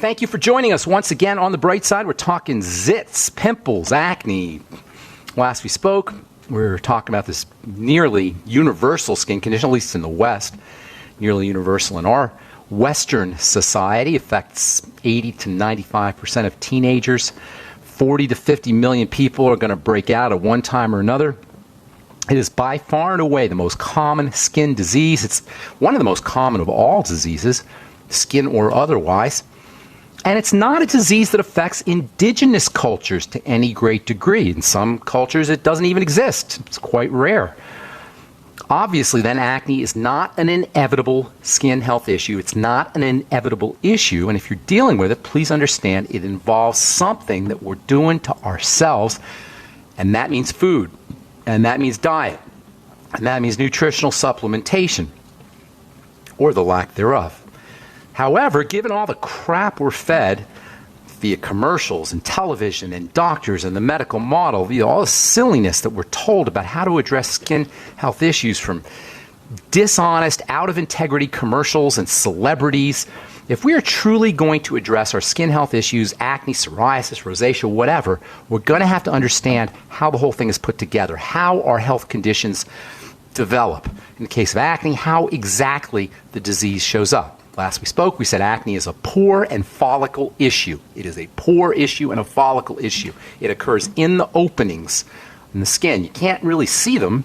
Thank you for joining us once again on the bright side. We're talking zits, pimples, acne. Last we spoke, we were talking about this nearly universal skin condition, at least in the West, nearly universal in our Western society, affects 80 to 95% of teenagers. 40 to 50 million people are going to break out at one time or another. It is by far and away the most common skin disease. It's one of the most common of all diseases, skin or otherwise. And it's not a disease that affects indigenous cultures to any great degree. In some cultures, it doesn't even exist. It's quite rare. Obviously, then, acne is not an inevitable skin health issue. It's not an inevitable issue. And if you're dealing with it, please understand it involves something that we're doing to ourselves. And that means food. And that means diet. And that means nutritional supplementation. Or the lack thereof. However, given all the crap we're fed via commercials and television and doctors and the medical model, via all the silliness that we're told about how to address skin health issues from dishonest, out-of-integrity commercials and celebrities, if we are truly going to address our skin health issues, acne, psoriasis, rosacea, whatever, we're going to have to understand how the whole thing is put together, how our health conditions develop. In the case of acne, how exactly the disease shows up. Last we spoke, we said acne is a pore and follicle issue. It is a pore issue and a follicle issue. It occurs in the openings in the skin. You can't really see them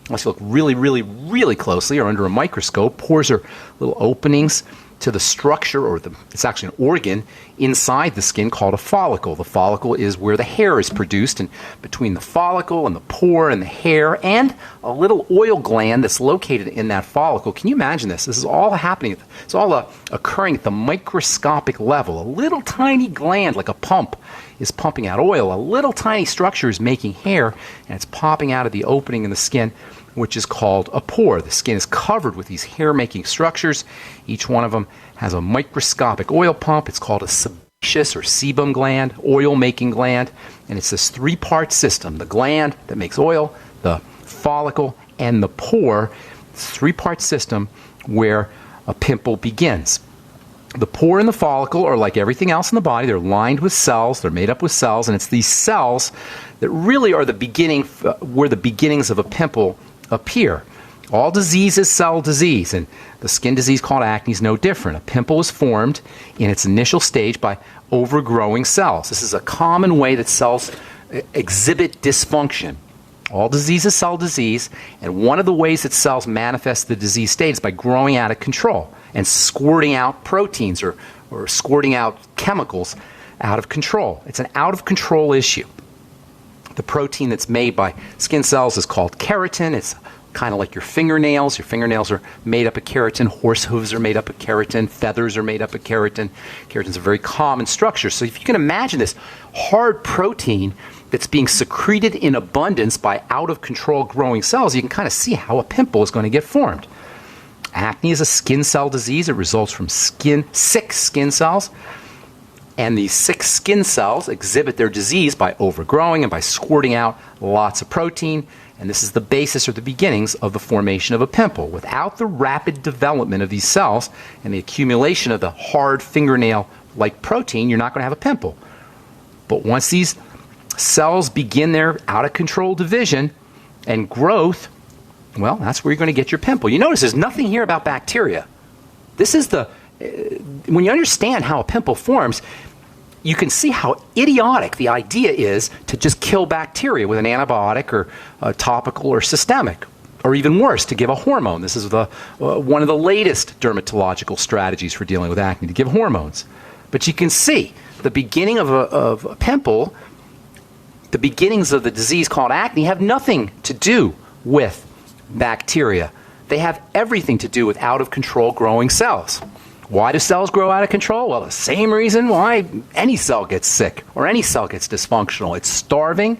unless you look really, really, really closely or under a microscope. Pores are little openings to the structure, or it's actually an organ inside the skin called a follicle. The follicle is where the hair is produced, and between the follicle and the pore and the hair and a little oil gland that's located in that follicle. Can you imagine this? This is all happening. It's all occurring at the microscopic level. A little tiny gland, like a pump, is pumping out oil. A little tiny structure is making hair, and it's popping out of the opening in the skin, which is called a pore. The skin is covered with these hair-making structures. Each one of them has a microscopic oil pump. It's called a sebaceous or sebum gland, oil-making gland, and it's this three-part system: the gland that makes oil, the follicle, and the pore. It's a three-part system where a pimple begins. The pore and the follicle are like everything else in the body. They're lined with cells. They're made up with cells, and it's these cells that really are the beginning, where the beginnings of a pimple appear. All disease is cell disease, and the skin disease called acne is no different. A pimple is formed in its initial stage by overgrowing cells. This is a common way that cells exhibit dysfunction. All disease is cell disease, and one of the ways that cells manifest the disease state is by growing out of control and squirting out proteins or squirting out chemicals out of control. It's an out-of-control issue. The protein that's made by skin cells is called keratin. It's kind of like your fingernails. Your fingernails are made up of keratin. Horse hooves are made up of keratin. Feathers are made up of keratin. Keratin is a very common structure. So if you can imagine this hard protein that's being secreted in abundance by out-of-control growing cells, you can kind of see how a pimple is going to get formed. Acne is a skin cell disease. It results from sick skin cells. And these sick skin cells exhibit their disease by overgrowing and by squirting out lots of protein. And this is the basis or the beginnings of the formation of a pimple. Without the rapid development of these cells and the accumulation of the hard fingernail-like protein, you're not going to have a pimple. But once these cells begin their out-of-control division and growth, well, that's where you're going to get your pimple. You notice there's nothing here about bacteria. This is when you understand how a pimple forms, you can see how idiotic the idea is to just kill bacteria with an antibiotic or topical or systemic, or even worse, to give a hormone. This is one of the latest dermatological strategies for dealing with acne, to give hormones. But you can see the beginning of a pimple, the beginnings of the disease called acne, have nothing to do with bacteria. They have everything to do with out-of-control growing cells. Why do cells grow out of control? Well, the same reason why any cell gets sick or any cell gets dysfunctional. It's starving,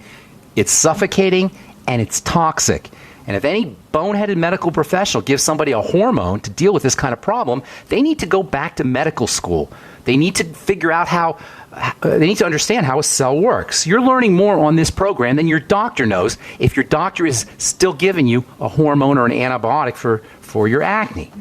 it's suffocating, and it's toxic. And if any boneheaded medical professional gives somebody a hormone to deal with this kind of problem, they need to go back to medical school. They need to figure out they need to understand how a cell works. You're learning more on this program than your doctor knows if your doctor is still giving you a hormone or an antibiotic for your acne.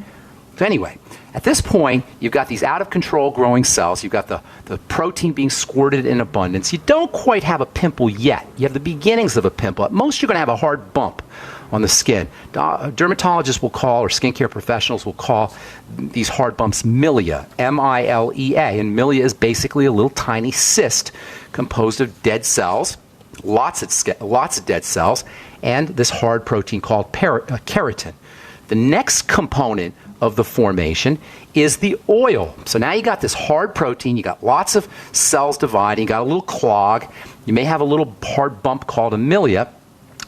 So anyway, At this point, you've got these out-of-control growing cells. You've got the protein being squirted in abundance. You don't quite have a pimple yet. You have the beginnings of a pimple. At most, you're going to have a hard bump on the skin. Dermatologists will call, or skincare professionals will call these hard bumps milia, M-I-L-E-A. And milia is basically a little tiny cyst composed of dead cells, lots of dead cells, and this hard protein called carotene. The next component of the formation is the oil. So now you got this hard protein, you got lots of cells dividing, you got a little clog, you may have a little hard bump called a milia.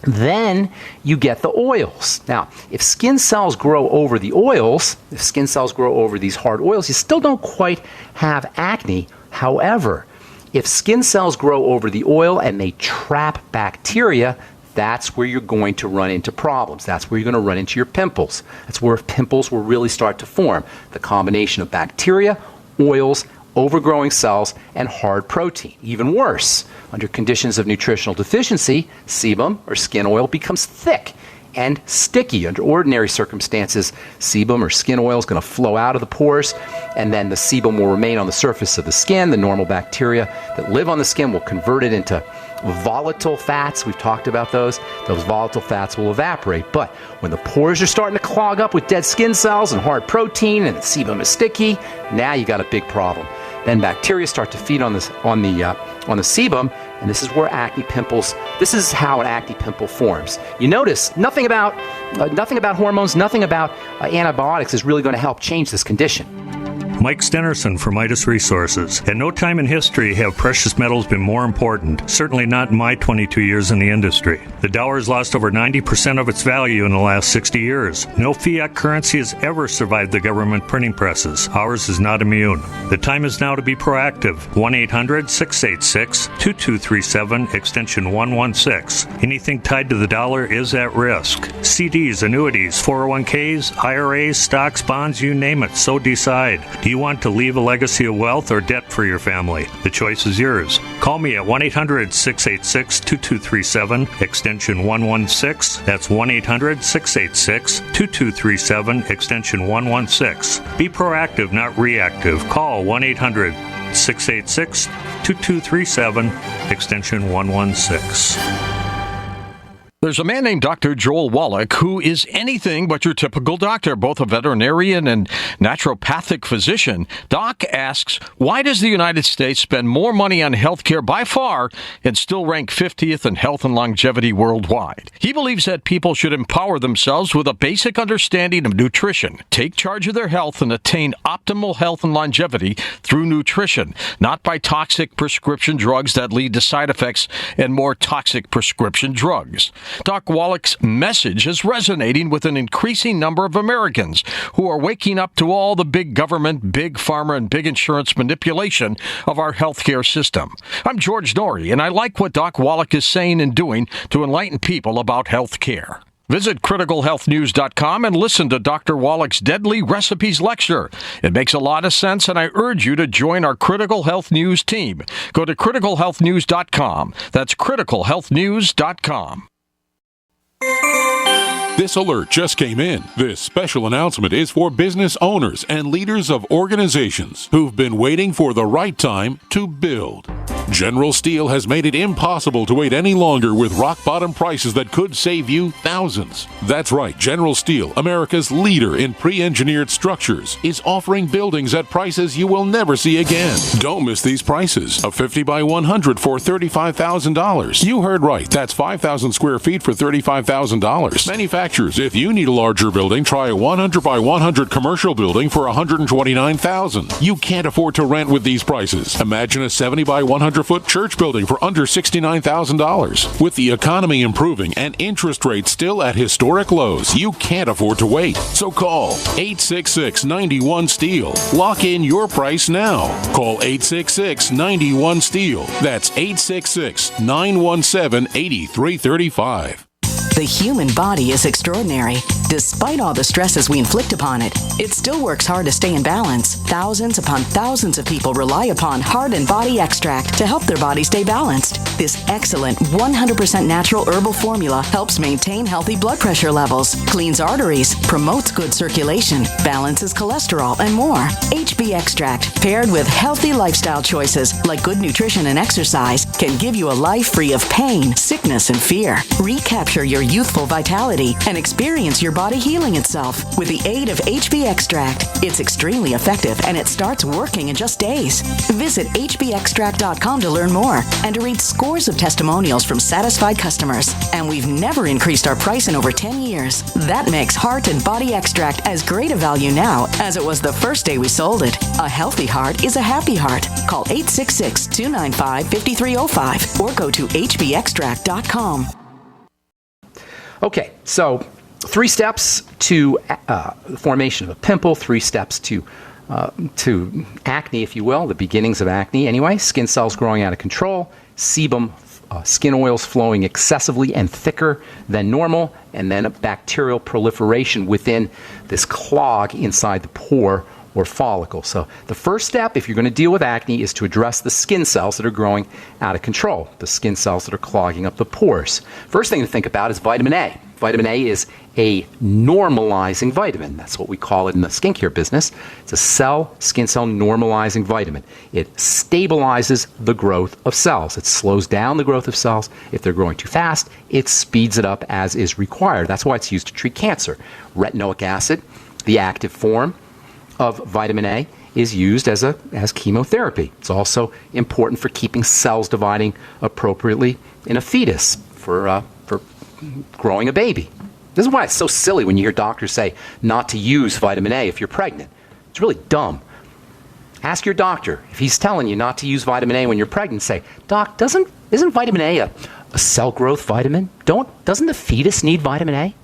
Then you get the oils. Now, if skin cells grow over the oils, if skin cells grow over these hard oils, you still don't quite have acne. However, if skin cells grow over the oil and they trap bacteria, that's where you're going to run into problems. That's where you're going to run into your pimples. That's where pimples will really start to form. The combination of bacteria, oils, overgrowing cells, and hard protein. Even worse, under conditions of nutritional deficiency, sebum or skin oil becomes thick and sticky. Under ordinary circumstances, sebum or skin oil is going to flow out of the pores, and then the sebum will remain on the surface of the skin. The normal bacteria that live on the skin will convert it into volatile fats. We've talked about those. Those volatile fats will evaporate. But when the pores are starting to clog up with dead skin cells and hard protein, and the sebum is sticky, now you got a big problem. Then bacteria start to feed on the sebum, and this is where acne pimples. This is how an acne pimple forms. You notice nothing about hormones, nothing about antibiotics is really going to help change this condition. Mike Stenerson from Midas Resources. At no time in history have precious metals been more important, certainly not in my 22 years in the industry. The dollar has lost over 90% of its value in the last 60 years. No fiat currency has ever survived the government printing presses. Ours is not immune. The time is now to be proactive. 1-800-686-2237, extension 116. Anything tied to the dollar is at risk. CDs, annuities, 401ks, IRAs, stocks, bonds, you name it, so decide. Do you want to leave a legacy of wealth or debt for your family? The choice is yours. Call me at 1-800-686-2237, extension 116. That's 1-800-686-2237, extension 116. Be proactive, not reactive. Call 1-800-686-2237, extension 116. There's a man named Dr. Joel Wallach who is anything but your typical doctor, both a veterinarian and naturopathic physician. Doc asks, why does the United States spend more money on healthcare by far and still rank 50th in health and longevity worldwide? He believes that people should empower themselves with a basic understanding of nutrition, take charge of their health, and attain optimal health and longevity through nutrition, not by toxic prescription drugs that lead to side effects and more toxic prescription drugs. Doc Wallach's message is resonating with an increasing number of Americans who are waking up to all the big government, big pharma, and big insurance manipulation of our healthcare system. I'm George Norrie, and I like what Doc Wallach is saying and doing to enlighten people about healthcare. Visit criticalhealthnews.com and listen to Dr. Wallach's Deadly Recipes lecture. It makes a lot of sense, and I urge you to join our Critical Health News team. Go to criticalhealthnews.com. That's criticalhealthnews.com. This alert just came in. This special announcement is for business owners and leaders of organizations who've been waiting for the right time to build. General Steel has made it impossible to wait any longer with rock-bottom prices that could save you thousands. That's right, General Steel, America's leader in pre-engineered structures, is offering buildings at prices you will never see again. Don't miss these prices. A 50 by 100 for $35,000. You heard right. That's 5,000 square feet for $35,000. Manufacturers, if you need a larger building, try a 100 by 100 commercial building for $129,000. You can't afford to rent with these prices. Imagine a 70 by 100-foot church building for under $69,000. With the economy improving and interest rates still at historic lows, you can't afford to wait. So call 866-91-STEEL. Lock in your price now. Call 866-91-STEEL. That's 866-917-8335. The human body is extraordinary. Despite all the stresses we inflict upon it, it still works hard to stay in balance. Thousands upon thousands of people rely upon Heart and Body Extract to help their body stay balanced. This excellent 100% natural herbal formula helps maintain healthy blood pressure levels, cleans arteries, promotes good circulation, balances cholesterol, and more. HB Extract, paired with healthy lifestyle choices like good nutrition and exercise, can give you a life free of pain, sickness, and fear. Recapture your youthful vitality and experience your body healing itself with the aid of HB Extract. It's extremely effective and it starts working in just days. Visit hbextract.com to learn more and to read scores of testimonials from satisfied customers. And we've never increased our price in over 10 years. That makes Heart and Body Extract as great a value now as it was the first day we sold it. A healthy heart is a happy heart. Call 866-295-5305 or go to hbextract.com. Okay, so 3 steps to the formation of a pimple, 3 steps to acne, if you will, the beginnings of acne anyway, skin cells growing out of control, sebum, skin oils flowing excessively and thicker than normal, and then a bacterial proliferation within this clog inside the pore or follicle. So the first step, if you're going to deal with acne, is to address the skin cells that are growing out of control, the skin cells that are clogging up the pores. First thing to think about is vitamin A. Vitamin A is a normalizing vitamin. That's what we call it in the skincare business. It's a skin cell normalizing vitamin. It stabilizes the growth of cells. It slows down the growth of cells. If they're growing too fast, it speeds it up as is required. That's why it's used to treat cancer. Retinoic acid, the active form of vitamin A, is used as chemotherapy. It's also important for keeping cells dividing appropriately in a fetus for growing a baby. This is why it's so silly when you hear doctors say not to use vitamin A if you're pregnant. It's really dumb. Ask your doctor. If he's telling you not to use vitamin A when you're pregnant, say, Doc, isn't vitamin A a cell growth vitamin? Doesn't the fetus need vitamin A?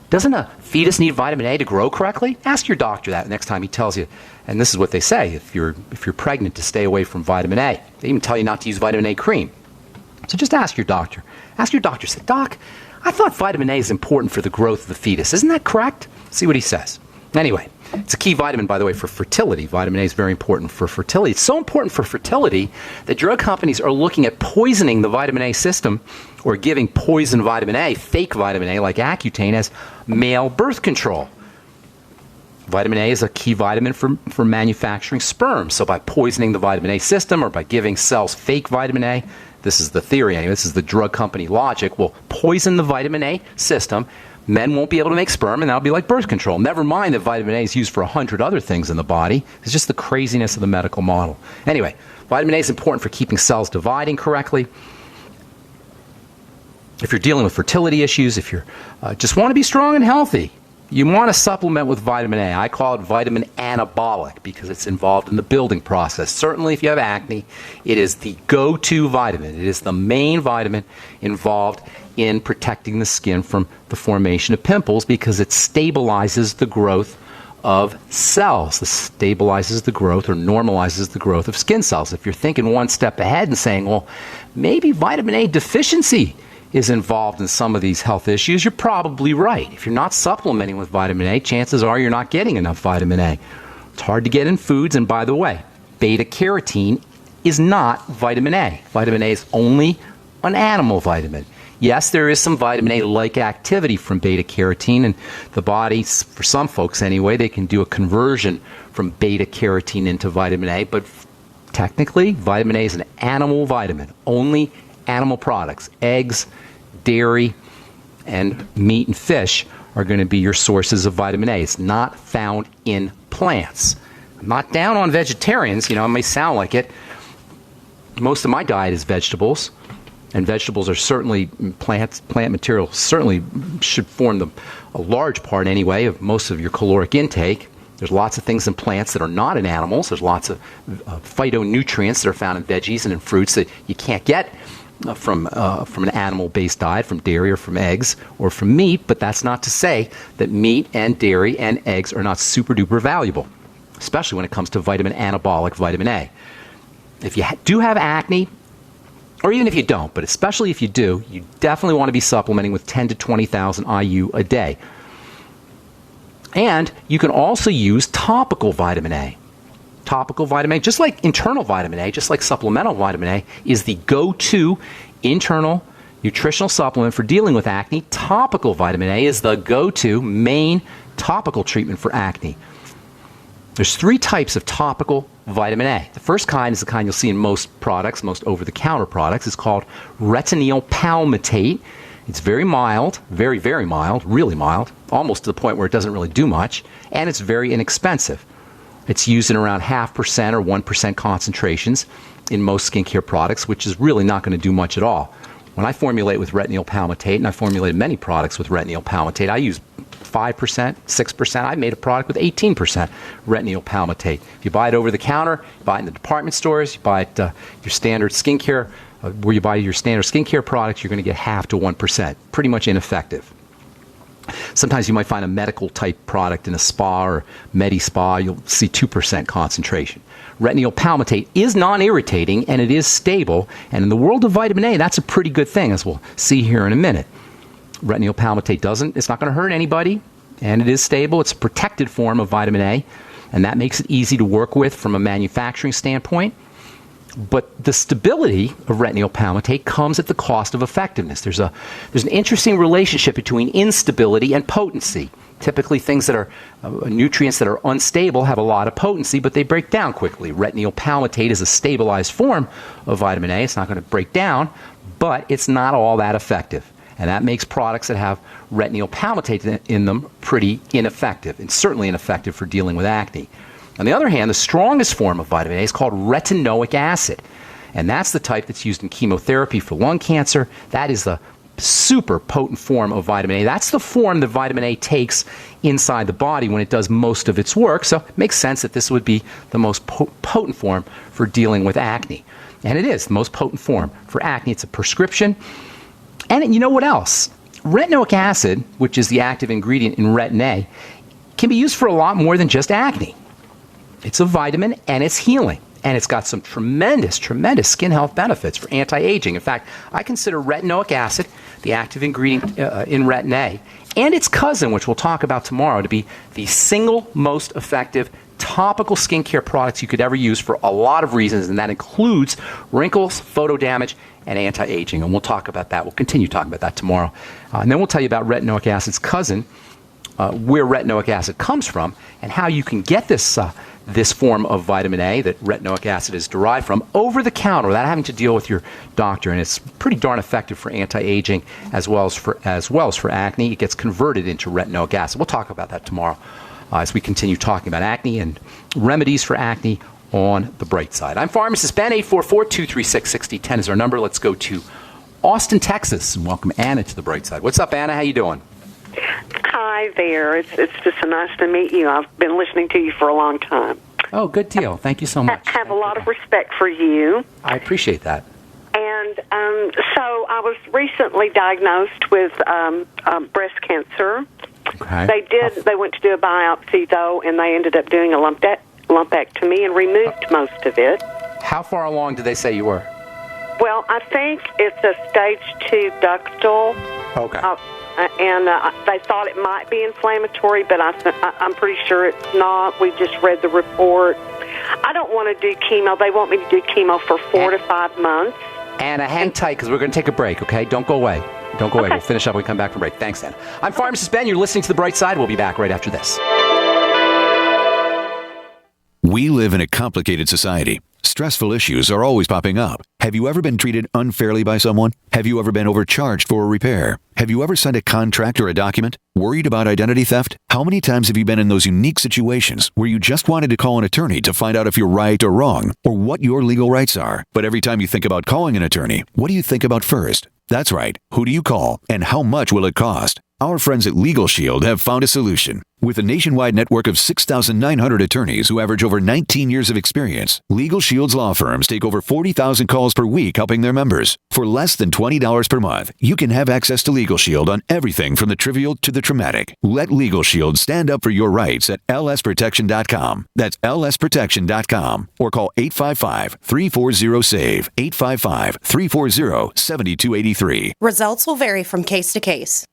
Doesn't a fetus need vitamin A to grow correctly? Ask your doctor that next time he tells you. And this is what they say if you're pregnant, to stay away from vitamin A. They even tell you not to use vitamin A cream. So just ask your doctor. Ask your doctor. Say, Doc, I thought vitamin A is important for the growth of the fetus. Isn't that correct? See what he says. Anyway, it's a key vitamin, by the way, for fertility. Vitamin A is very important for fertility. It's so important for fertility that drug companies are looking at poisoning the vitamin A system, or giving poison vitamin A, fake vitamin A like Accutane, as male birth control. Vitamin A is a key vitamin for manufacturing sperm. So by poisoning the vitamin A system, or by giving cells fake vitamin A, this is the theory anyway, this is the drug company logic, will poison the vitamin A system. Men won't be able to make sperm, and that'll be like birth control. Never mind that vitamin A is used for 100 other things in the body. It's just the craziness of the medical model. Anyway, vitamin A is important for keeping cells dividing correctly. If you're dealing with fertility issues, if you just want to be strong and healthy, you want to supplement with vitamin A. I call it vitamin anabolic because it's involved in the building process. Certainly if you have acne, it is the go-to vitamin. It is the main vitamin involved in protecting the skin from the formation of pimples because it stabilizes the growth of cells. This stabilizes the growth or normalizes the growth of skin cells. If you're thinking one step ahead and saying, well, maybe vitamin A deficiency is involved in some of these health issues, you're probably right. If you're not supplementing with vitamin A, chances are you're not getting enough vitamin A. It's hard to get in foods, and by the way, beta-carotene is not vitamin A. Vitamin A is only an animal vitamin. Yes, there is some vitamin A-like activity from beta-carotene, and the body, for some folks anyway, they can do a conversion from beta-carotene into vitamin A, but technically, vitamin A is an animal vitamin. Only animal products, eggs, dairy, and meat and fish are going to be your sources of vitamin A. It's not found in plants. I'm not down on vegetarians. You know, it may sound like it. Most of my diet is vegetables, and vegetables are certainly plant material, certainly should form a large part anyway of most of your caloric intake. There's lots of things in plants that are not in animals. There's lots of phytonutrients that are found in veggies and in fruits that you can't get from an animal-based diet, from dairy or from eggs or from meat, but that's not to say that meat and dairy and eggs are not super-duper valuable, especially when it comes to vitamin anabolic vitamin A. If you do have acne, or even if you don't, but especially if you do, you definitely want to be supplementing with 10 to 20,000 IU a day. And you can also use topical vitamin A. Topical vitamin A, just like internal vitamin A, just like supplemental vitamin A, is the go-to internal nutritional supplement for dealing with acne. Topical vitamin A is the go-to main topical treatment for acne. There's 3 types of topical vitamin A. The first kind is the kind you'll see in most products, most over-the-counter products. It's called retinyl palmitate. It's very mild, very, very mild, really mild, almost to the point where it doesn't really do much, and it's very inexpensive. It's used in around 0.5% or 1% concentrations in most skincare products, which is really not going to do much at all. When I formulate with retinyl palmitate, and I formulated many products with retinyl palmitate, I use 5%, 6%. I made a product with 18% retinyl palmitate. If you buy it over the counter, you buy it in the department stores, you buy it your standard skincare, where you buy your standard skincare products, you're going to get 0.5 to 1%. Pretty much ineffective. Sometimes you might find a medical type product in a spa or medi-spa, you'll see 2% concentration. Retinyl palmitate is non-irritating and it is stable, and in the world of vitamin A, that's a pretty good thing, as we'll see here in a minute. Retinyl palmitate it's not going to hurt anybody, and it is stable. It's a protected form of vitamin A, and that makes it easy to work with from a manufacturing standpoint. But the stability of retinyl palmitate comes at the cost of effectiveness. There's an interesting relationship between instability and potency. Typically, things that are nutrients that are unstable have a lot of potency, but they break down quickly. Retinyl palmitate is a stabilized form of vitamin A. It's not going to break down, but it's not all that effective. And that makes products that have retinyl palmitate in them pretty ineffective, and certainly ineffective for dealing with acne. On the other hand, the strongest form of vitamin A is called retinoic acid. And that's the type that's used in chemotherapy for lung cancer. That is the super potent form of vitamin A. That's the form that vitamin A takes inside the body when it does most of its work. So it makes sense that this would be the most potent form for dealing with acne. And it is the most potent form for acne. It's a prescription. And you know what else? Retinoic acid, which is the active ingredient in Retin A, can be used for a lot more than just acne. It's a vitamin and it's healing. And it's got some tremendous, tremendous skin health benefits for anti-aging. In fact, I consider retinoic acid, the active ingredient in Retin A, and its cousin, which we'll talk about tomorrow, to be the single most effective topical skincare products you could ever use for a lot of reasons, and that includes wrinkles, photo damage, and anti-aging. And we'll talk about that. We'll continue talking about that tomorrow. And then we'll tell you about retinoic acid's cousin, where retinoic acid comes from, and how you can get this form of vitamin A that retinoic acid is derived from over the counter without having to deal with your doctor. And it's pretty darn effective for anti-aging as well as for acne. It gets converted into retinoic acid. We'll talk about that tomorrow as we continue talking about acne and remedies for acne on the bright side. I'm Pharmacist Ben. 844-236-6010 is our number. Let's go to Austin, Texas, and welcome Anna to the bright side. What's up, Anna? How you doing? Hi there. It's just so nice to meet you. I've been listening to you for a long time. Oh, good deal. Thank you so much. I have a lot of respect for you. I appreciate that. And so I was recently diagnosed with breast cancer. Okay. They went to do a biopsy, though, and they ended up doing a lumpectomy and removed most of it. How far along did they say you were? Well, I think it's a stage 2 ductal. Okay. And they thought it might be inflammatory, but I'm pretty sure it's not. We just read the report. I don't want to do chemo. They want me to do chemo for 4 to 5 months. Anna, hang tight because we're going to take a break, okay? Don't go away. Don't go away. We'll finish up when we come back from break. Thanks, Anna. I'm Pharmacist Ben. You're listening to The Bright Side. We'll be back right after this. We live in a complicated society. Stressful issues are always popping up. Have you ever been treated unfairly by someone? Have you ever been overcharged for a repair? Have you ever signed a contract or a document? Worried about identity theft? How many times have you been in those unique situations where you just wanted to call an attorney to find out if you're right or wrong, or what your legal rights are? But every time you think about calling an attorney, what do you think about first? That's right. Who do you call, and how much will it cost? Our friends at Legal Shield have found a solution. With a nationwide network of 6,900 attorneys who average over 19 years of experience, Legal Shield's law firms take over 40,000 calls per week helping their members. For less than $20 per month, you can have access to Legal Shield on everything from the trivial to the traumatic. Let Legal Shield stand up for your rights at lsprotection.com. That's lsprotection.com. Or call 855-340-SAVE, 855-340-7283. Results will vary from case to case.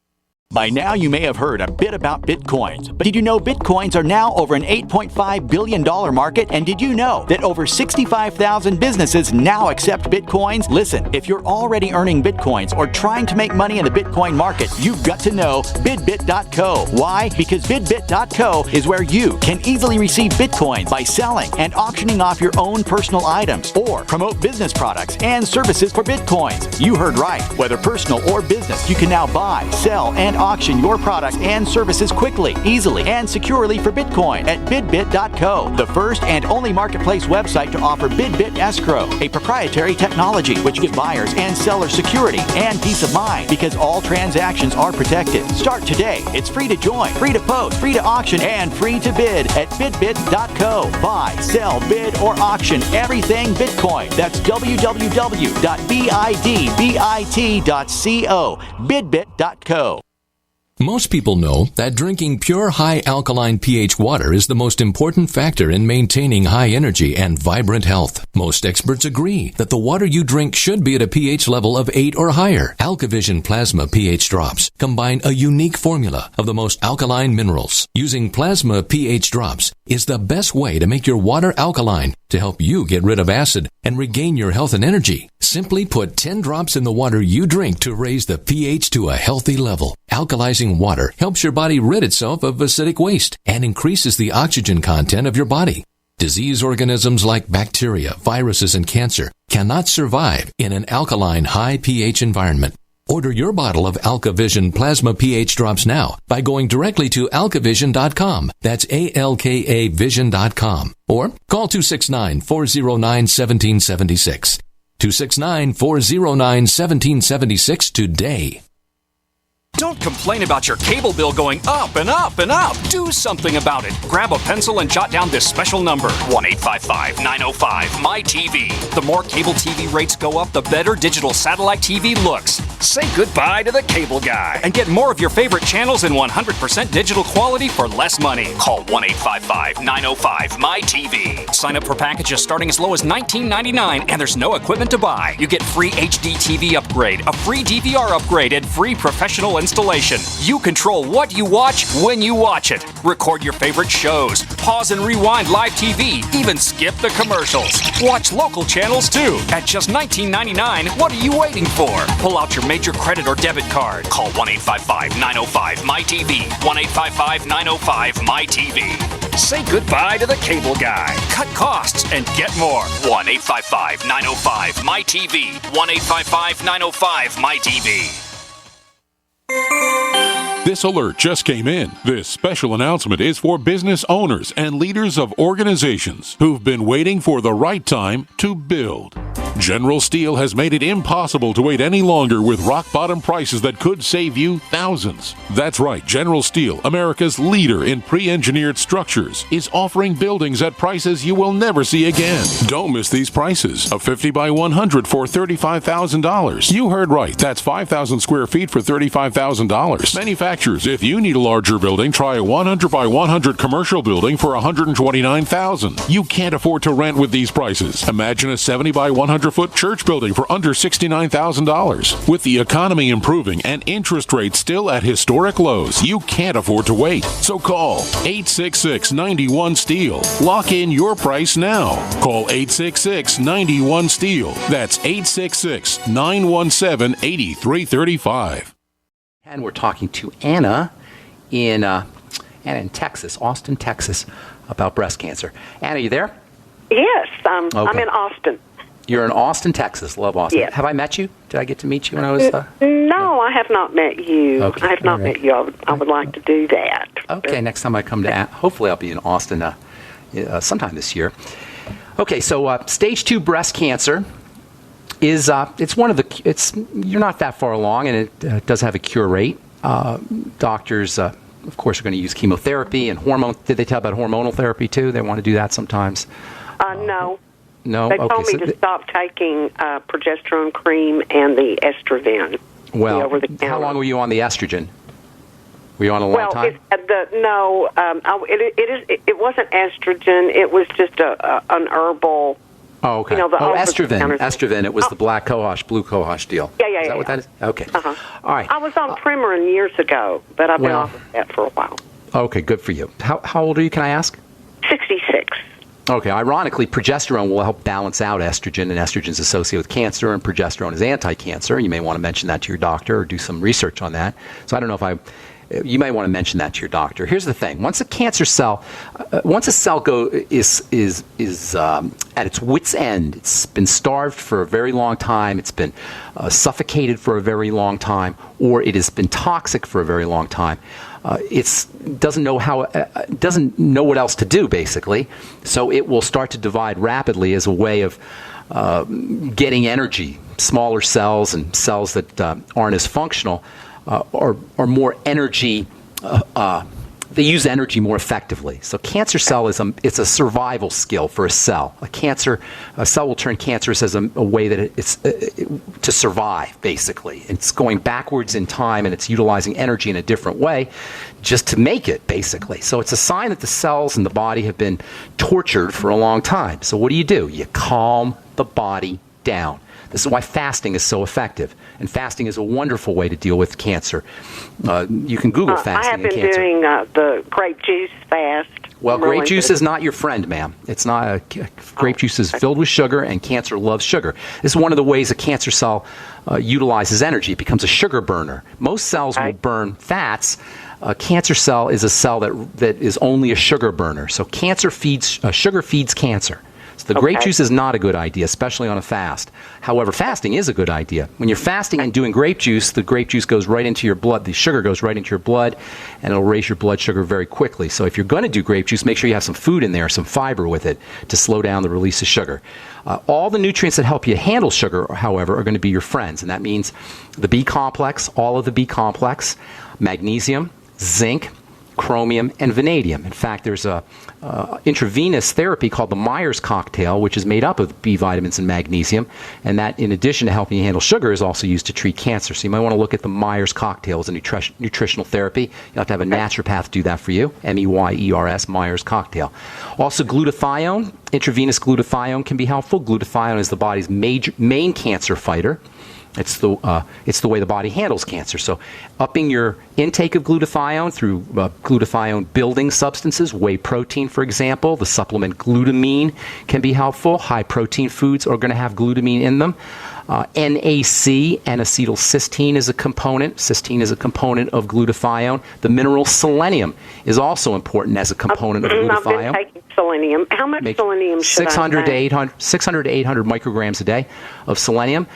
By now, you may have heard a bit about Bitcoins, but did you know Bitcoins are now over an $8.5 billion market? And did you know that over 65,000 businesses now accept Bitcoins? Listen, if you're already earning Bitcoins or trying to make money in the Bitcoin market, you've got to know bidbit.co. Why? Because bidbit.co is where you can easily receive Bitcoins by selling and auctioning off your own personal items or promote business products and services for Bitcoins. You heard right. Whether personal or business, you can now buy, sell, and auction your products and services quickly, easily, and securely for Bitcoin at bidbit.co, the first and only marketplace website to offer Bidbit Escrow, a proprietary technology which gives buyers and sellers security and peace of mind because all transactions are protected. Start today. It's free to join, free to post, free to auction, and free to bid at bidbit.co. Buy, sell, bid, or auction everything Bitcoin. That's www.bidbit.co, bidbit.co. Most people know that drinking pure high alkaline pH water is the most important factor in maintaining high energy and vibrant health. Most experts agree that the water you drink should be at a pH level of 8 or higher. AlkaVision Plasma pH drops combine a unique formula of the most alkaline minerals. Using plasma pH drops is the best way to make your water alkaline to help you get rid of acid and regain your health and energy. Simply put 10 drops in the water you drink to raise the pH to a healthy level. Alkalizing water helps your body rid itself of acidic waste and increases the oxygen content of your body. Disease organisms like bacteria, viruses, and cancer cannot survive in an alkaline high pH environment. Order your bottle of AlkaVision Plasma pH drops now by going directly to alkavision.com. That's ALKA Vision.com. Or call 269-409-1776. 269-409-1776 today. Don't complain about your cable bill going up and up and up. Do something about it. Grab a pencil and jot down this special number, 1-855-905-MY-TV. The more cable TV rates go up, the better digital satellite TV looks. Say goodbye to the cable guy and get more of your favorite channels in 100% digital quality for less money. Call 1-855-905-MY-TV. Sign up for packages starting as low as $19.99 and there's no equipment to buy. You get free HD TV upgrade, a free DVR upgrade, and free professional installation. You control what you watch when you watch it. Record your favorite shows, pause and rewind live TV, even skip the commercials. Watch local channels too. At just $19.99, what are you waiting for? Pull out your major credit or debit card. Call 1-855-905-MY-TV. 1-855-905-MY-TV. Say goodbye to the cable guy. Cut costs and get more. 1-855-905-MY-TV. 1-855-905-MY-TV. This alert just came in. This special announcement is for business owners and leaders of organizations who've been waiting for the right time to build. General Steel has made it impossible to wait any longer with rock-bottom prices that could save you thousands. That's right, General Steel, America's leader in pre-engineered structures, is offering buildings at prices you will never see again. Don't miss these prices. A 50 by 100 for $35,000. You heard right. That's 5,000 square feet for $35,000. Manufacturers, if you need a larger building, try a 100 by 100 commercial building for $129,000. You can't afford to rent with these prices. Imagine a 70 by 100-foot church building for under $69,000. With the economy improving and interest rates still at historic lows, you can't afford to wait. So call 866-91-STEEL. Lock in your price now. Call 866-91-STEEL. That's 866-917-8335. And we're talking to Anna in Texas, Austin, Texas, about breast cancer. Anna, you there? Yes, I'm in Austin. You're in Austin, Texas. Love Austin. Yes. Have I met you? Did I get to meet you when I was... No, I have not met you. Okay, I have not met you. I would like to do that. Okay, next time I come to... Hopefully I'll be in Austin sometime this year. Okay, so stage 2 breast cancer is... it's one of the... You're not that far along, and it does have a cure rate. doctors, of course, are going to use chemotherapy and hormone. Did they tell about hormonal therapy too? They want to do that sometimes. No. No. They told me to stop taking progesterone cream and the estrogen. Well, how long were you on the estrogen? Were you on a long time? It wasn't estrogen. It was just an herbal. Oh, okay. Estroven. Estroven. It was the black cohosh, blue cohosh deal. Yeah. Is that what that is? Okay. Uh-huh. All right. I was on Premarin years ago, but I've been off of that for a while. Okay, good for you. How old are you, can I ask? 66. Okay, ironically, progesterone will help balance out estrogen, and estrogen is associated with cancer, and progesterone is anti-cancer. You may want to mention that to your doctor or do some research on that. So I don't know if you may want to mention that to your doctor. Here's the thing: once a cancer cell, is at its wit's end, it's been starved for a very long time, it's been suffocated for a very long time, or it has been toxic for a very long time. It doesn't know what else to do, basically. So it will start to divide rapidly as a way of getting energy. Smaller cells and cells that aren't as functional are more energy. They use energy more effectively. So cancer cell it's a survival skill for a cell. A cell will turn cancerous as a way that it's to survive, basically. It's going backwards in time, and it's utilizing energy in a different way just to make it, basically. So it's a sign that the cells in the body have been tortured for a long time. So what do? You calm the body down. This is why fasting is so effective. And fasting is a wonderful way to deal with cancer. You can Google fasting and cancer. I have been doing the grape juice fast. Well, grape juice is not your friend, ma'am. It's not. Grape juice is filled with sugar, and cancer loves sugar. This is one of the ways a cancer cell utilizes energy. It becomes a sugar burner. Most cells will burn fats. A cancer cell is a cell that is only a sugar burner. So sugar feeds cancer. So the grape juice is not a good idea, especially on a fast. However, fasting is a good idea. When you're fasting and doing grape juice, the grape juice goes right into your blood. The sugar goes right into your blood, and it'll raise your blood sugar very quickly. So if you're going to do grape juice, make sure you have some food in there, some fiber with it, to slow down the release of sugar. All the nutrients that help you handle sugar, however, are going to be your friends, and that means the B complex, all of the B complex, magnesium, zinc, chromium, and vanadium. In fact, there's a intravenous therapy called the Myers cocktail, which is made up of B vitamins and magnesium, and that, in addition to helping you handle sugar, is also used to treat cancer. So you might want to look at the Myers cocktail as a nutritional therapy. You'll have to have a naturopath do that for you. MEYERS, Myers cocktail. Also, glutathione, intravenous glutathione can be helpful. Glutathione is the body's main cancer fighter. It's the way the body handles cancer. So upping your intake of glutathione through glutathione building substances, whey protein, for example, the supplement glutamine can be helpful. High protein foods are going to have glutamine in them. NAC, N-acetylcysteine, is a component. Cysteine is a component of glutathione. The mineral selenium is also important as a component of glutathione. I've been taking selenium. How much selenium should I take? 600 to 800 micrograms a day of selenium.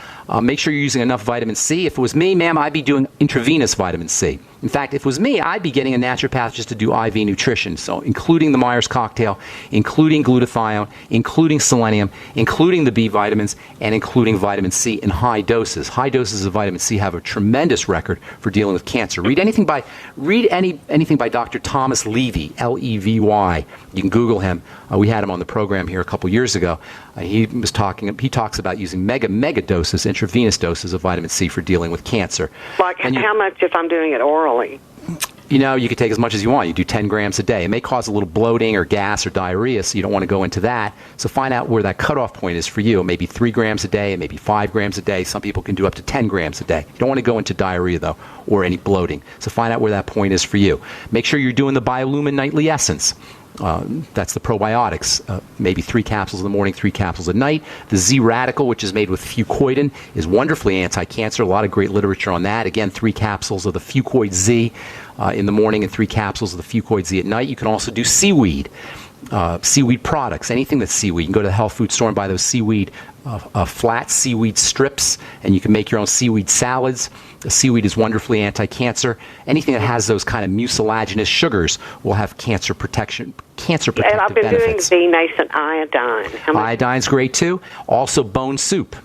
Make sure you're using enough vitamin C. If it was me, ma'am, I'd be doing intravenous vitamin C. In fact, if it was me, I'd be getting a naturopath just to do IV nutrition. So including the Myers cocktail, including glutathione, including selenium, including the B vitamins, and including vitamin C in high doses. High doses of vitamin C have a tremendous record for dealing with cancer. Read anything by Dr. Thomas Levy, Levy. You can Google him. We had him on the program here a couple years ago. He talks about using mega doses, intravenous doses of vitamin C for dealing with cancer. Like how much if I'm doing it orally? You could take as much as you want. You do 10 grams a day. It may cause a little bloating or gas or diarrhea, so you don't want to go into that. So find out where that cutoff point is for you. Maybe 3 grams a day, maybe 5 grams a day. Some people can do up to 10 grams a day. You don't want to go into diarrhea, though, or any bloating. So find out where that point is for you. Make sure you're doing the Biolumin Nightly Essence. That's the probiotics, maybe 3 capsules in the morning, 3 capsules at night. The Z Radical, which is made with fucoidin, is wonderfully anti-cancer. A lot of great literature on that. Again, 3 capsules of the Fucoid Z in the morning and 3 capsules of the Fucoid Z at night. You can also do seaweed products, anything that's seaweed. You can go to the health food store and buy those seaweed, flat seaweed strips, and you can make your own seaweed salads. The seaweed is wonderfully anti-cancer. Anything that has those kind of mucilaginous sugars will have cancer protective benefits. And I've been doing the nascent iodine. Iodine's great too. Also bone soup.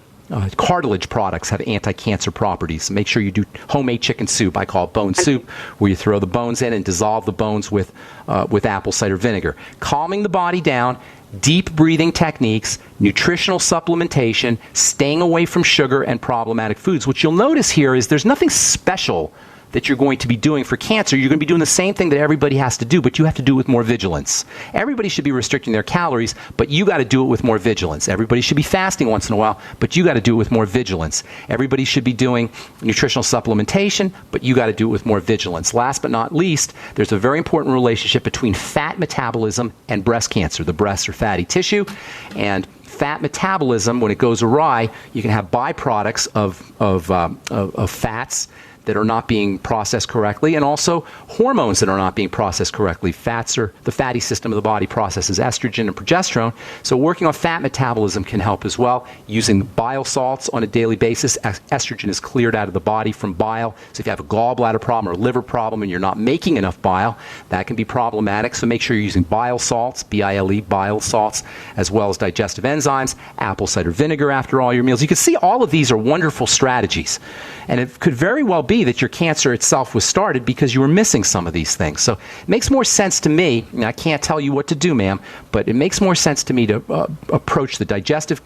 cartilage products have anti-cancer properties. Make sure you do homemade chicken soup. I call it bone soup, where you throw the bones in and dissolve the bones with apple cider vinegar. Calming the body down, deep breathing techniques, nutritional supplementation, staying away from sugar and problematic foods. What you'll notice here is there's nothing special that you're going to be doing for cancer. You're going to be doing the same thing that everybody has to do, but you have to do it with more vigilance. Everybody should be restricting their calories, but you got to do it with more vigilance. Everybody should be fasting once in a while, but you got to do it with more vigilance. Everybody should be doing nutritional supplementation, but you got to do it with more vigilance. Last but not least, there's a very important relationship between fat metabolism and breast cancer. The breasts are fatty tissue, and fat metabolism, when it goes awry, you can have byproducts of fats that are not being processed correctly, and also hormones that are not being processed correctly. Fats are the fatty system of the body processes estrogen and progesterone, so working on fat metabolism can help as well. Using bile salts on a daily basis, estrogen is cleared out of the body from bile, so if you have a gallbladder problem or a liver problem and you're not making enough bile, that can be problematic, so make sure you're using bile salts, B-I-L-E, bile salts, as well as digestive enzymes, apple cider vinegar after all your meals. You can see all of these are wonderful strategies, and it could very well be that your cancer itself was started because you were missing some of these things. So it makes more sense to me, and I can't tell you what to do, ma'am, but it makes more sense to me to approach the digestive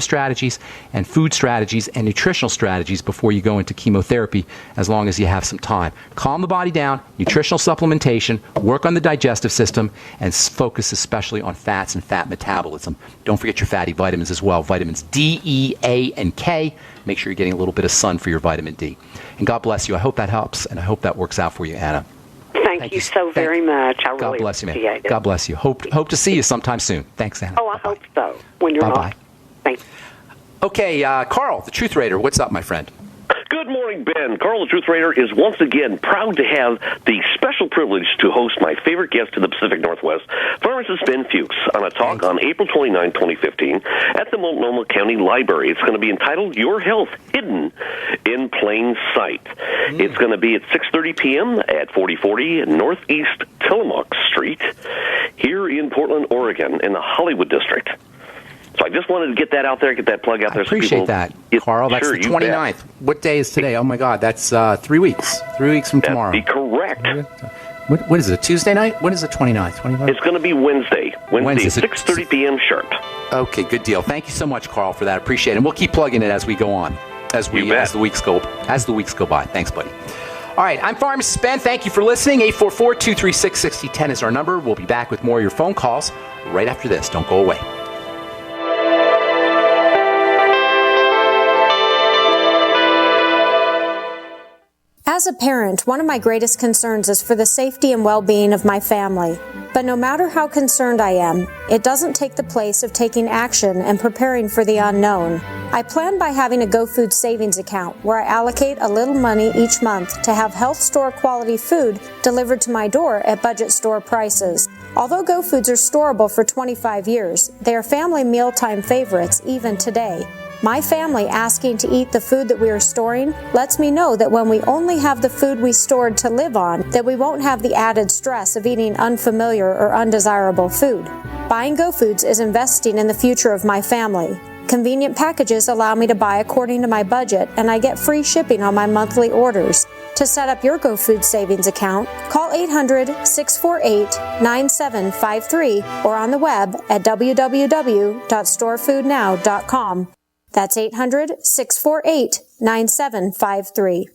strategies and food strategies and nutritional strategies before you go into chemotherapy, as long as you have some time. Calm the body down, nutritional supplementation, work on the digestive system, and focus especially on fats and fat metabolism. Don't forget your fatty vitamins as well, vitamins D, E, A, and K. Make sure you're getting a little bit of sun for your vitamin D. And God bless you. I hope that helps, and I hope that works out for you, Anna. Thank you so very much. I God really bless you, man. appreciate it. God bless you. Hope to see you sometime soon. Thanks, Anna. Oh, I hope so. When you're Bye-bye. on. Thanks. Okay, Carl, the Truth Raider. What's up, my friend? Good morning, Ben. Carl, the Truth Raider, is once again proud to have the special privilege to host my favorite guest to the Pacific Northwest, Pharmacist Ben Fuchs, on a talk on April 29, 2015, at the Multnomah County Library. It's going to be entitled Your Health Hidden in Plain Sight. It's going to be at 6:30 p.m. at 4040 Northeast Tillamook Street here in Portland, Oregon, in the Hollywood District. So I just wanted to get that out there, get that plug out there. I appreciate that, Carl. That's the 29th. What day is today? Oh, my God. That's 3 weeks. 3 weeks from tomorrow. That'd be correct. What is it, a Tuesday night? When is the 29th? 25th? It's going to be Wednesday, 6:30 p.m. sharp. Okay, good deal. Thank you so much, Carl, for that. Appreciate it. And we'll keep plugging it as we go on, as the weeks go by. Thanks, buddy. All right, I'm Pharmacist Ben. Thank you for listening. 844-236-6010 is our number. We'll be back with more of your phone calls right after this. Don't go away. As a parent, one of my greatest concerns is for the safety and well-being of my family. But no matter how concerned I am, it doesn't take the place of taking action and preparing for the unknown. I plan by having a GoFood savings account where I allocate a little money each month to have health store quality food delivered to my door at budget store prices. Although GoFoods are storable for 25 years, they are family mealtime favorites even today. My family asking to eat the food that we are storing lets me know that when we only have the food we stored to live on, that we won't have the added stress of eating unfamiliar or undesirable food. Buying GoFoods is investing in the future of my family. Convenient packages allow me to buy according to my budget, and I get free shipping on my monthly orders. To set up your GoFood savings account, call 800-648-9753 or on the web at www.storefoodnow.com. That's 800-648-9753.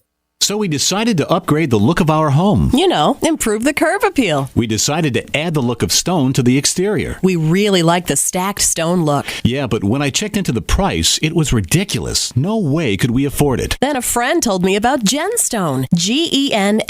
So we decided to upgrade the look of our home. You know, improve the curb appeal. We decided to add the look of stone to the exterior. We really like the stacked stone look. Yeah, but when I checked into the price, it was ridiculous. No way could we afford it. Then a friend told me about Genstone. Genstone.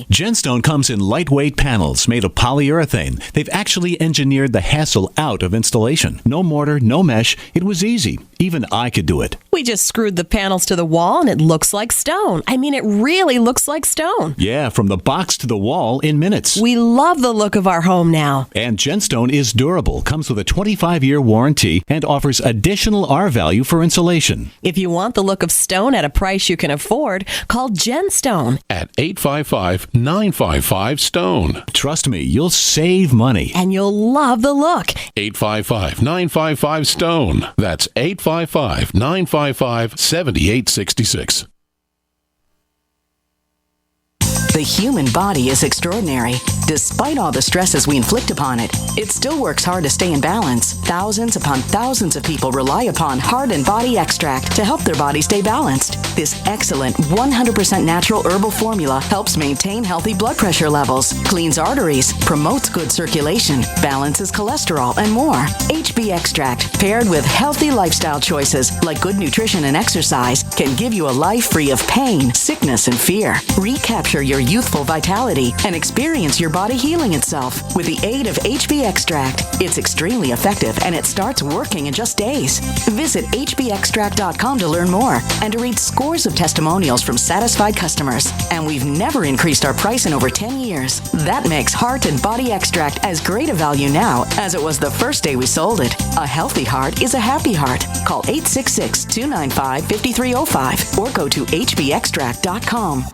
Genstone comes in lightweight panels made of polyurethane. They've actually engineered the hassle out of installation. No mortar, no mesh. It was easy. Even I could do it. We just screwed the panels to the wall and it looks like stone. I mean, it really looks like stone. Yeah, from the box to the wall in minutes. We love the look of our home now. And Genstone is durable, comes with a 25-year warranty, and offers additional R-value for insulation. If you want the look of stone at a price you can afford, call Genstone at 855-955-STONE. Trust me, you'll save money. And you'll love the look. 855-955-STONE. That's 855-955-7866. The human body is extraordinary. Despite all the stresses we inflict upon it, it still works hard to stay in balance. Thousands upon thousands of people rely upon Heart and Body Extract to help their body stay balanced. This excellent 100% natural herbal formula helps maintain healthy blood pressure levels, cleans arteries, promotes good circulation, balances cholesterol, and more. HB Extract, paired with healthy lifestyle choices like good nutrition and exercise, can give you a life free of pain, sickness, and fear. Recapture your youthful vitality and experience your body healing itself with the aid of HB Extract. It's extremely effective and it starts working in just days. Visit hbextract.com to learn more and to read scores of testimonials from satisfied customers. And we've never increased our price in over 10 years. That makes Heart and Body Extract as great a value now as it was the first day we sold it. A healthy heart is a happy heart. Call 866-295-5305 or go to hbextract.com.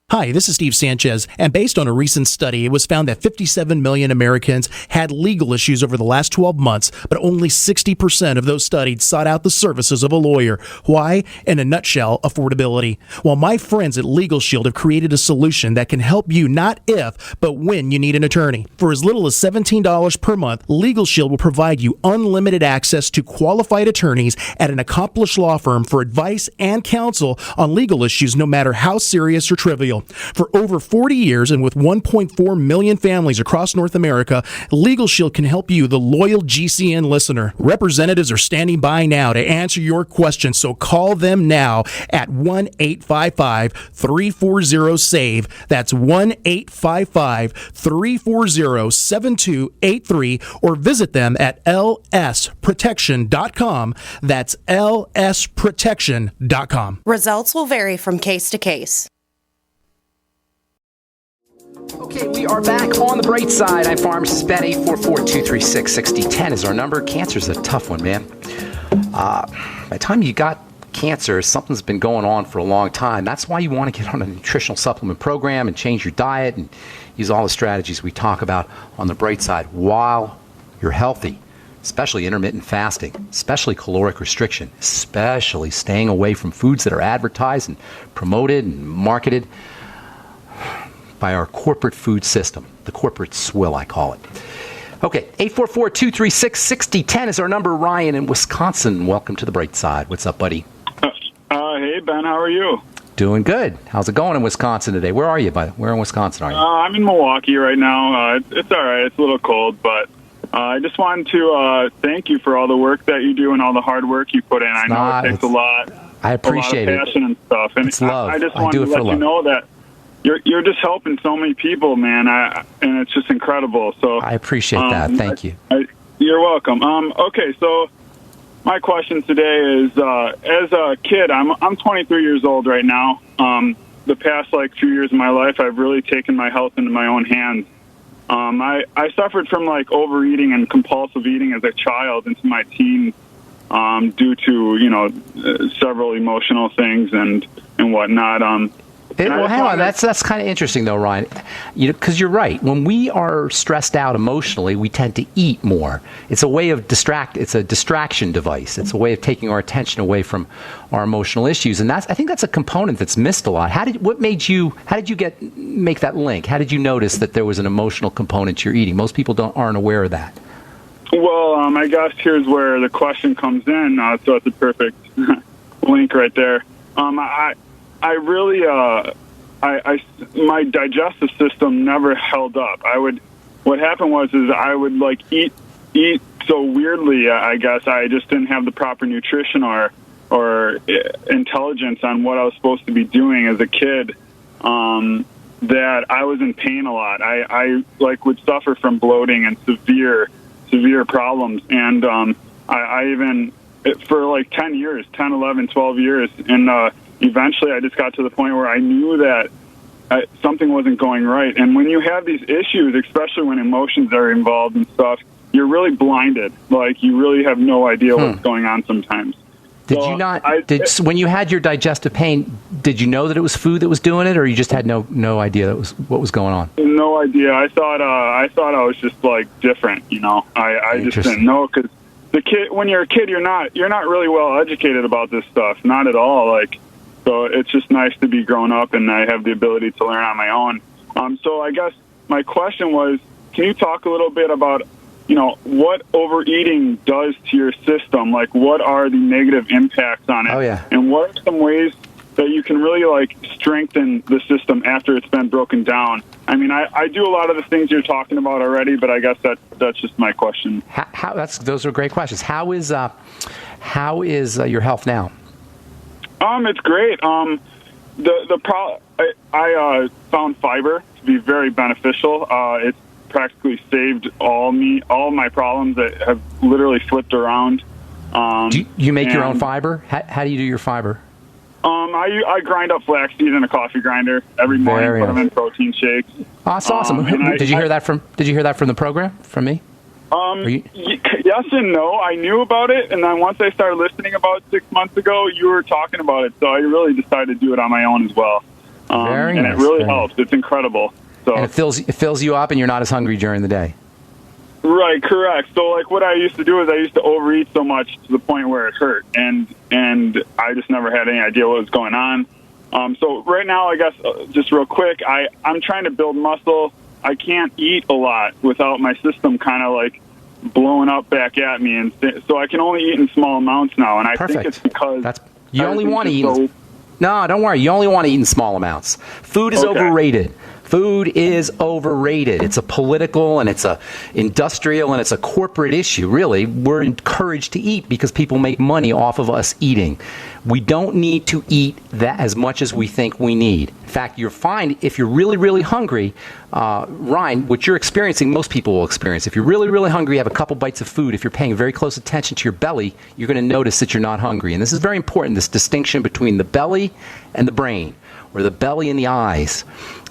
Hi, this is Steve Sanchez, and based on a recent study, it was found that 57 million Americans had legal issues over the last 12 months, but only 60% of those studied sought out the services of a lawyer. Why? In a nutshell, affordability. Well, my friends at Legal Shield have created a solution that can help you not if, but when you need an attorney. For as little as $17 per month, Legal Shield will provide you unlimited access to qualified attorneys at an accomplished law firm for advice and counsel on legal issues, no matter how serious or trivial. For over 40 years and with 1.4 million families across North America, Legal Shield can help you, the loyal GCN listener. Representatives are standing by now to answer your questions, so call them now at 1-855-340-SAVE. That's 1-855-340-7283, or visit them at lsprotection.com. That's lsprotection.com. Results will vary from case to case. Okay, we are back on the bright side. I'm Pharmacist Ben. 844-236-6010 is our number. Cancer's a tough one, man. By the time you got cancer, something's been going on for a long time. That's why you want to get on a nutritional supplement program and change your diet and use all the strategies we talk about on the bright side while you're healthy, especially intermittent fasting, especially caloric restriction, especially staying away from foods that are advertised and promoted and marketed by our corporate food system, the corporate swill, I call it. Okay, 844-236-6010 is our number. Ryan in Wisconsin, welcome to the bright side. What's up, buddy? Hey, Ben, how are you? Doing good. How's it going in Wisconsin today? Where are you, where in Wisconsin are you? I'm in Milwaukee right now. It's all right. It's a little cold, but I just wanted to thank you for all the work that you do and all the hard work you put in. I know it takes a lot. I appreciate a lot of passion and stuff. And it's love. I just wanted to let you know that you're just helping so many people, man, and it's just incredible. So I appreciate that. Thank you. You're welcome. Okay, so my question today is, as a kid, I'm 23 years old right now. The past few years of my life, I've really taken my health into my own hands. I suffered from overeating and compulsive eating as a child into my teens, due to several emotional things and whatnot. Well, hang on. That's kind of interesting, though, Ryan. Because you're right. When we are stressed out emotionally, we tend to eat more. It's a way of It's a distraction device. It's a way of taking our attention away from our emotional issues, and I think that's a component that's missed a lot. How did you make that link? How did you notice that there was an emotional component to your eating? Most people aren't aware of that. Well, I guess here's where the question comes in. So it's a perfect link right there. I really, my digestive system never held up. What happened was I would eat so weirdly. I guess I just didn't have the proper nutrition or intelligence on what I was supposed to be doing as a kid. That I was in pain a lot. I would suffer from bloating and severe problems. And I even for like 10 years, 10, 11, 12 years. And eventually I just got to the point where I knew that something wasn't going right. And when you have these issues, especially when emotions are involved and stuff, you're really blinded. Like, you really have no idea what's going on sometimes. Did you not? When you had your digestive pain, did you know that it was food that was doing it, or you just had no idea that was what was going on? No idea. I thought I was just like different. You know, I just didn't know, because when you're a kid, you're not really well educated about this stuff. Not at all. Like, so it's just nice to be grown up, and I have the ability to learn on my own. So I guess my question was, can you talk a little bit about, you know, what overeating does to your system? Like, what are the negative impacts on it? Oh, yeah. And what are some ways that you can really, like, strengthen the system after it's been broken down? I mean, I do a lot of the things you're talking about already, but I guess that's just my question. Those are great questions. How is your health now? It's great. I found fiber to be very beneficial. It's practically saved all my problems that have literally flipped around. Do you make your own fiber? How do you do your fiber? I grind up flaxseed in a coffee grinder every morning. Put them in protein shakes. Oh, that's awesome. Did you hear that from the program from me? Yes and no. I knew about it, and then once I started listening about 6 months ago, you were talking about it, so I really decided to do it on my own as well. And it really helps. It's incredible. So, and it fills you up, and you're not as hungry during the day. Right, correct. So, like, what I used to do is I used to overeat so much to the point where it hurt, and I just never had any idea what was going on. So right now, I guess, just real quick, I'm trying to build muscle. I can't eat a lot without my system kind of, like, blowing up back at me, and so I can only eat in small amounts now, and I think it's because you only want to eat. No, don't worry. You only want to eat in small amounts. Food is overrated. Food is overrated. It's a political, and it's a industrial, and it's a corporate issue, really. We're encouraged to eat because people make money off of us eating. We don't need to eat that as much as we think we need. In fact, you're fine if you're really, really hungry. Ryan, what you're experiencing, most people will experience. If you're really, really hungry, you have a couple bites of food. If you're paying very close attention to your belly, you're going to notice that you're not hungry. And this is very important, this distinction between the belly and the brain, or the belly and the eyes,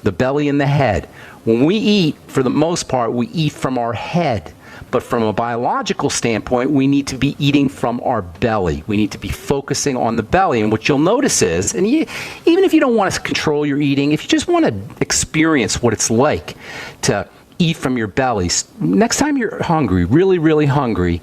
the belly and the head. When we eat, for the most part, we eat from our head. But from a biological standpoint, we need to be eating from our belly. We need to be focusing on the belly. And what you'll notice is, and even if you don't want to control your eating, if you just want to experience what it's like to eat from your belly, next time you're hungry, really, really hungry,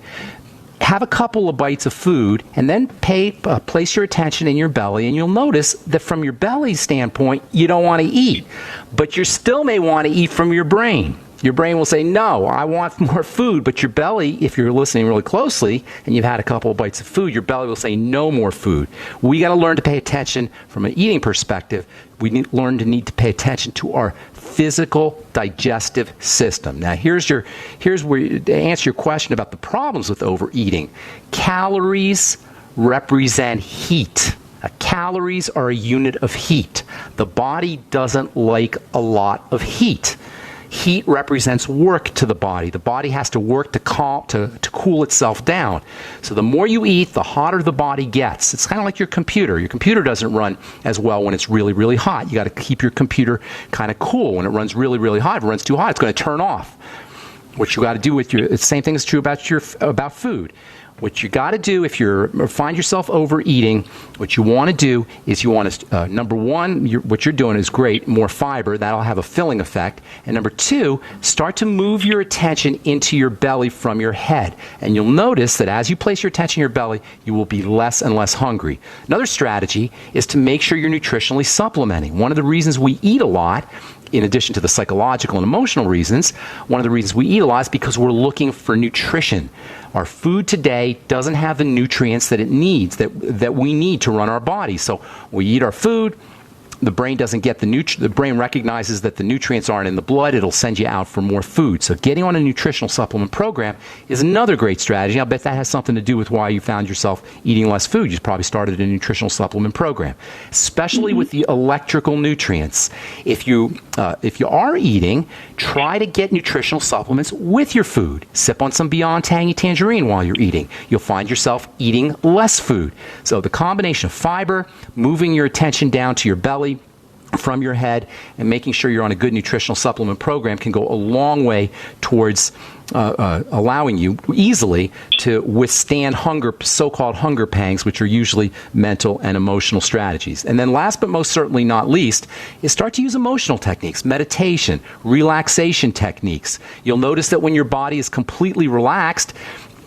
have a couple of bites of food, and then place your attention in your belly, and you'll notice that from your belly standpoint, you don't want to eat. But you still may want to eat from your brain. Your brain will say, no, I want more food. But your belly, if you're listening really closely and you've had a couple of bites of food, your belly will say, no more food. We got to learn to pay attention from an eating perspective. We need to pay attention to our physical digestive system. Now, here's where, to answer your question about the problems with overeating. Calories represent heat. Calories are a unit of heat. The body doesn't like a lot of heat. Heat represents work to the body. The body has to work to cool itself down. So the more you eat, the hotter the body gets. It's kind of like your computer. Your computer doesn't run as well when it's really, really hot. You got to keep your computer kind of cool. When it runs really, really hot, if it runs too hot, it's going to turn off. What you got to do with the same thing is true about food. What you got to do if you find yourself overeating, what you want to do is you want to, number one, what you're doing is great, more fiber. That'll have a filling effect. And number two, start to move your attention into your belly from your head. And you'll notice that as you place your attention in your belly, you will be less and less hungry. Another strategy is to make sure you're nutritionally supplementing. One of the reasons we eat a lot, in addition to the psychological and emotional reasons, one of the reasons we eat a lot is because we're looking for nutrition. Our food today doesn't have the nutrients that it needs, that we need to run our body. So we eat our food, the brain doesn't get the brain recognizes that the nutrients aren't in the blood, it'll send you out for more food. So getting on a nutritional supplement program is another great strategy. I'll bet that has something to do with why you found yourself eating less food. You probably started a nutritional supplement program, especially with the electrical nutrients. If you if you are eating, try to get nutritional supplements with your food. Sip on some Beyond Tangy Tangerine while you're eating. You'll find yourself eating less food. So the combination of fiber, moving your attention down to your belly, from your head, and making sure you're on a good nutritional supplement program can go a long way towards allowing you easily to withstand hunger, so-called hunger pangs, which are usually mental and emotional strategies. And then last but most certainly not least is start to use emotional techniques, meditation, relaxation techniques. You'll notice that when your body is completely relaxed,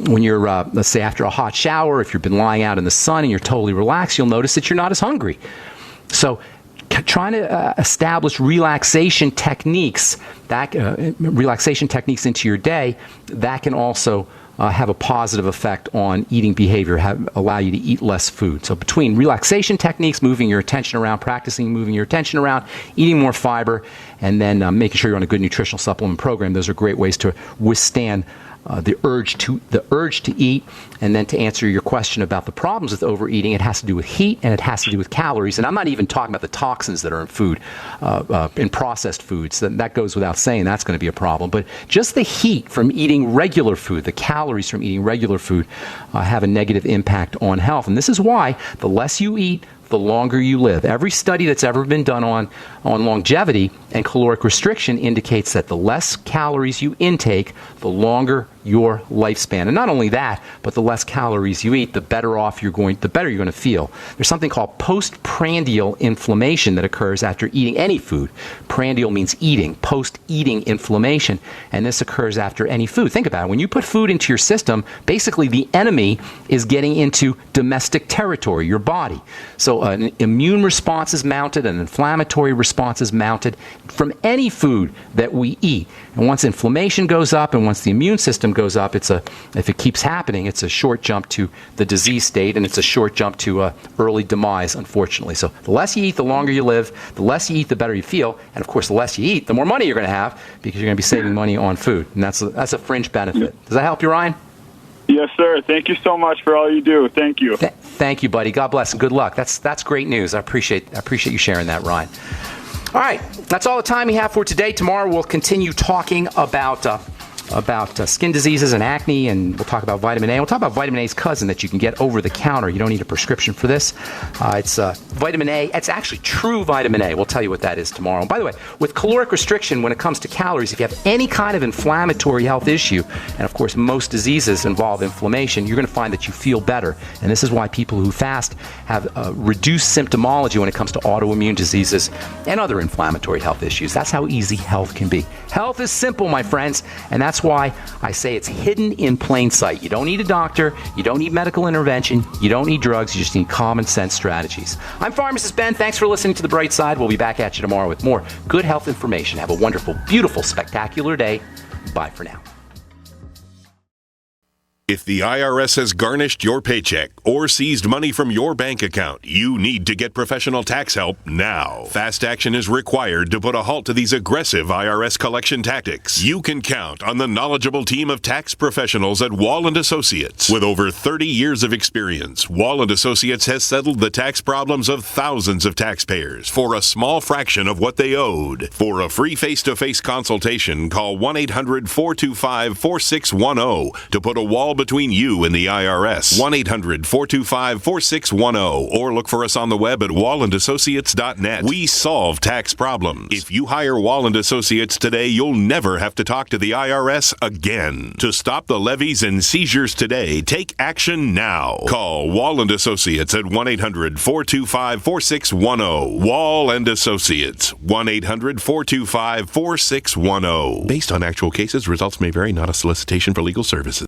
when you're, let's say after a hot shower, if you've been lying out in the sun and you're totally relaxed, you'll notice that you're not as hungry. So trying to establish relaxation techniques into your day, that can also have a positive effect on eating behavior, allow you to eat less food. So between relaxation techniques, moving your attention around, practicing moving your attention around, eating more fiber, and then making sure you're on a good nutritional supplement program, those are great ways to withstand the urge to eat. And then to answer your question about the problems with overeating, it has to do with heat and it has to do with calories. And I'm not even talking about the toxins that are in food, in processed foods. That goes without saying, that's going to be a problem. But just the heat from eating regular food, the calories from eating regular food, have a negative impact on health. And this is why the less you eat, the longer you live. Every study that's ever been done on longevity and caloric restriction indicates that the less calories you intake, the longer your lifespan. And not only that, but the less calories you eat, the better you're going to feel. There's something called postprandial inflammation that occurs after eating any food. Prandial means eating, post-eating inflammation, and this occurs after any food. Think about it. When you put food into your system, basically the enemy is getting into domestic territory, your body. So an immune response is mounted, an inflammatory response is mounted from any food that we eat. And once inflammation goes up and once the immune system goes up, if it keeps happening, it's a short jump to the disease state, and it's a short jump to early demise, unfortunately. So the less you eat, the longer you live. The less you eat, the better you feel. And of course, the less you eat, the more money you're going to have, because you're going to be saving money on food. And that's a fringe benefit. Does that help you, Ryan? Yes, sir. Thank you so much for all you do. Thank you. Thank you, buddy. God bless and good luck. That's great news. I appreciate you sharing that, Ryan. All right, that's all the time we have for today. Tomorrow we'll continue talking about skin diseases and acne, and we'll talk about vitamin A. We'll talk about vitamin A's cousin that you can get over the counter. You don't need a prescription for this. It's vitamin A. It's actually true vitamin A. We'll tell you what that is tomorrow. And by the way, with caloric restriction, when it comes to calories, if you have any kind of inflammatory health issue, and of course most diseases involve inflammation, you're going to find that you feel better. And this is why people who fast have reduced symptomology when it comes to autoimmune diseases and other inflammatory health issues. That's how easy health can be. Health is simple, my friends, and that's why I say it's hidden in plain sight. You don't need a doctor. You don't need medical intervention. You don't need drugs. You just need common sense strategies. I'm Pharmacist Ben. Thanks for listening to The Bright Side. We'll be back at you tomorrow with more good health information. Have a wonderful, beautiful, spectacular day. Bye for now. If the IRS has garnished your paycheck or seized money from your bank account, you need to get professional tax help now. Fast action is required to put a halt to these aggressive IRS collection tactics. You can count on the knowledgeable team of tax professionals at Wall & Associates. With over 30 years of experience, Wall & Associates has settled the tax problems of thousands of taxpayers for a small fraction of what they owed. For a free face-to-face consultation, call 1-800-425-4610 to put a wall between you and the IRS. 1-800-425-4610 or look for us on the web at wallandassociates.net. We solve tax problems. If you hire Wall & Associates today, you'll never have to talk to the IRS again. To stop the levies and seizures today, take action now. Call Wall & Associates at 1-800-425-4610. Wall & Associates, 1-800-425-4610. Based on actual cases, results may vary, not a solicitation for legal services.